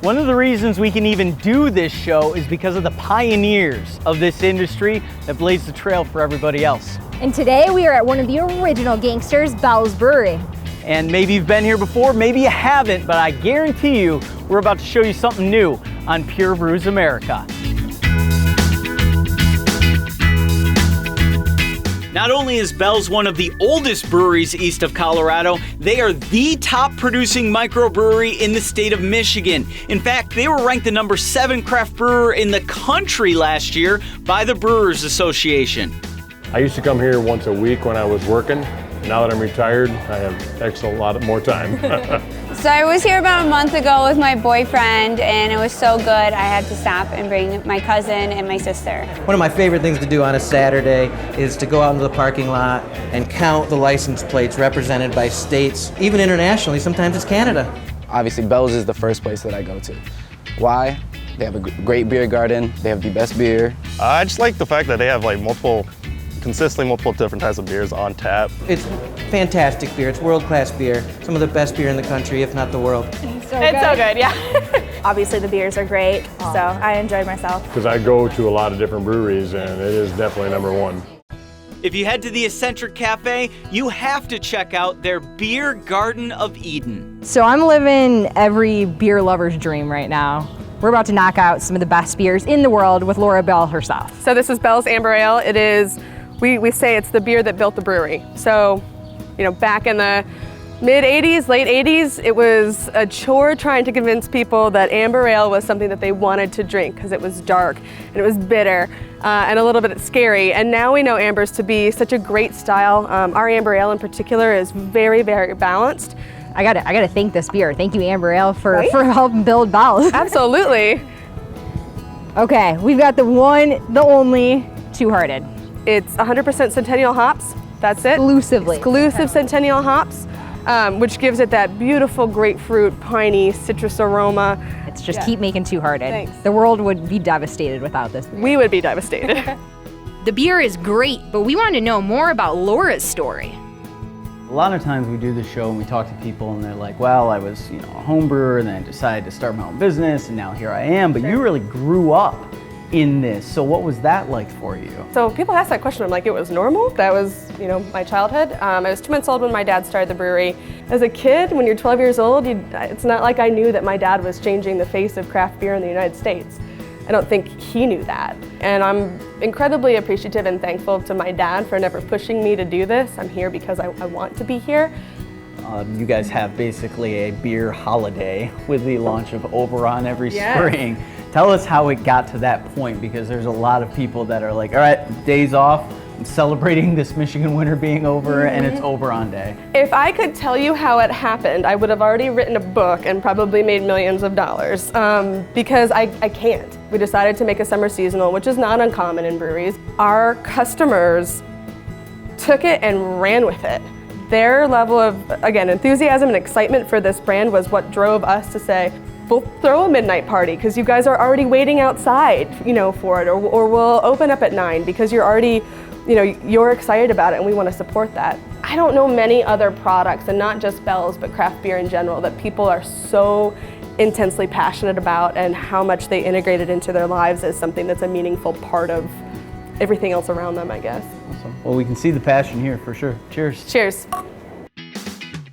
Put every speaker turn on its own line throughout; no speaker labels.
One of the reasons we can even do this show is because of the pioneers of this industry that blazed the trail for everybody else.
And today we are at one of the original gangsters, Bell's Brewery.
And maybe you've been here before, maybe you haven't, but I guarantee you we're about to show you something new on Pure Brews America. Not only is Bell's one of the oldest breweries east of Colorado, they are the top producing microbrewery in the state of Michigan. In fact, they were ranked the number 7 craft brewer in the country last year by the Brewers Association.
I used to come here once a week when I was working. Now that I'm retired, I have a lot more time.
So I was here about a month ago with my boyfriend, and it was so good I had to stop and bring my cousin and my sister.
One of my favorite things to do on a Saturday is to go out into the parking lot and count the license plates represented by states, even internationally. Sometimes it's Canada.
Obviously, Bell's is the first place that I go to. Why? They have a great beer garden. They have the best beer.
I just like the fact that they have consistently multiple different types of beers on tap.
It's fantastic beer. It's world-class beer. Some of the best beer in the country, if not the world.
It's so good, yeah. Obviously the beers are great, so I enjoyed myself.
Because I go to a lot of different breweries and it is definitely number one.
If you head to the Eccentric Cafe, you have to check out their Beer Garden of Eden.
So I'm living every beer lover's dream right now. We're about to knock out some of the best beers in the world with Laura Bell herself.
So this is Bell's Amber Ale. It is, we say it's the beer that built the brewery. So, back in the mid-'80s, late 80s, it was a chore trying to convince people that amber ale was something that they wanted to drink because it was dark and it was bitter and a little bit scary. And now we know ambers to be such a great style. Our amber ale in particular is very, very balanced.
I gotta thank this beer. Thank you, Amber Ale, for helping build Bell's.
Absolutely.
Okay, we've got the one, the only, Two Hearted.
It's 100% Centennial hops. That's it. Exclusive Centennial hops, which gives it that beautiful grapefruit, piney, citrus aroma.
It's just keep making Two Hearted.
Thanks.
The world would be devastated without this.
We would be devastated.
The beer is great, but we want to know more about Laura's story.
A lot of times we do this show and we talk to people and they're like, well, I was a home brewer and then I decided to start my own business and now here I am, but you really grew up in this. So what was that like for you?
So people ask that question, I'm like, it was normal. That was, my childhood. I was 2 months old when my dad started the brewery. As a kid, when you're 12 years old, it's not like I knew that my dad was changing the face of craft beer in the United States. I don't think he knew that. And I'm incredibly appreciative and thankful to my dad for never pushing me to do this. I'm here because I want to be here.
You guys have basically a beer holiday with the launch of Oberon every spring. Tell us how it got to that point, because there's a lot of people that are like, all right, days off, I'm celebrating this Michigan winter being over and it's Oberon Day.
If I could tell you how it happened, I would have already written a book and probably made millions of dollars, because I can't. We decided to make a summer seasonal, which is not uncommon in breweries. Our customers took it and ran with it. Their level of, again, enthusiasm and excitement for this brand was what drove us to say, we'll throw a midnight party because you guys are already waiting outside, for it, or we'll open up at 9 because you're already, you're excited about it and we want to support that. I don't know many other products, and not just Bell's, but craft beer in general, that people are so intensely passionate about and how much they integrate it into their lives as something that's a meaningful part of everything else around them, I guess.
Awesome. Well, we can see the passion here for sure. Cheers.
Cheers.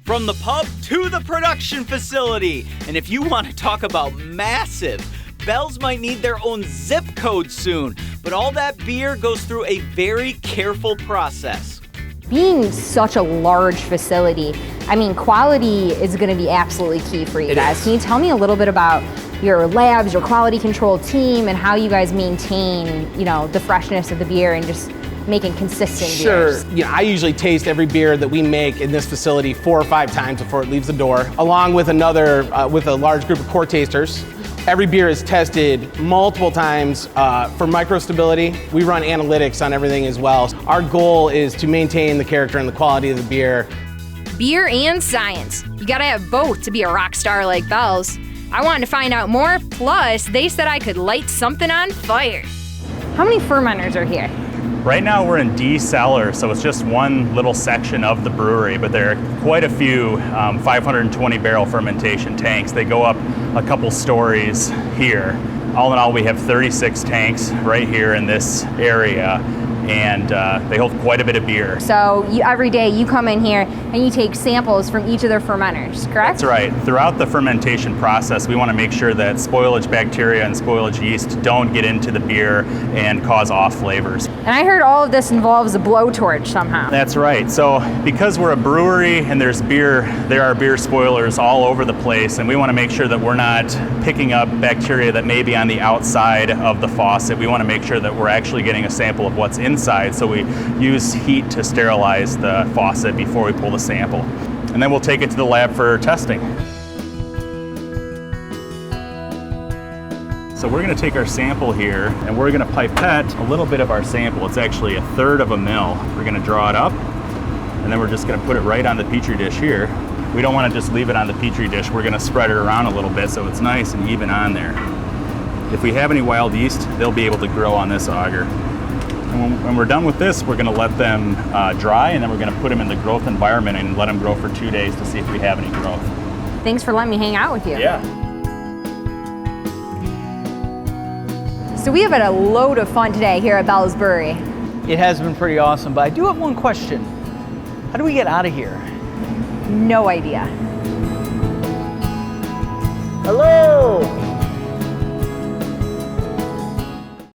From the pub to the production facility. And if you want to talk about massive, Bell's might need their own zip code soon. But all that beer goes through a very careful process.
Being such a large facility, quality is going to be absolutely key for you guys. Can you tell me a little bit about your labs, your quality control team, and how you guys maintain, the freshness of the beer and just making consistent beers?
Sure. I usually taste every beer that we make in this facility 4 or 5 times before it leaves the door, along with with a large group of core tasters. Every beer is tested multiple times for microstability. We run analytics on everything as well. Our goal is to maintain the character and the quality of the beer.
Beer and science. You gotta have both to be a rock star like Bell's. I wanted to find out more, plus they said I could light something on fire.
How many fermenters are here?
Right now we're in D cellar, so it's just one little section of the brewery, but there are quite a few 520 barrel fermentation tanks. They go up a couple stories here. All in all, we have 36 tanks right here in this area, and they hold quite a bit of beer.
So every day you come in here and you take samples from each of their fermenters, correct?
That's right. Throughout the fermentation process, we want to make sure that spoilage bacteria and spoilage yeast don't get into the beer and cause off flavors.
And I heard all of this involves a blowtorch somehow.
That's right. So because we're a brewery and there are beer spoilers all over the place, and we want to make sure that we're not picking up bacteria that may be on the outside of the faucet. We want to make sure that we're actually getting a sample of what's inside, so we use heat to sterilize the faucet before we pull the sample. And then we'll take it to the lab for testing. So we're going to take our sample here and we're going to pipette a little bit of our sample. It's actually 1/3 of a mil. We're going to draw it up and then we're just going to put it right on the Petri dish here. We don't want to just leave it on the Petri dish. We're going to spread it around a little bit so it's nice and even on there. If we have any wild yeast, they'll be able to grow on this agar. And when we're done with this, we're going to let them dry, and then we're going to put them in the growth environment and let them grow for 2 days to see if we have any growth.
Thanks for letting me hang out with you.
Yeah.
So we have had a load of fun today here at Bell's Brewery.
It has been pretty awesome, but I do have one question. How do we get out of here?
No idea.
Hello!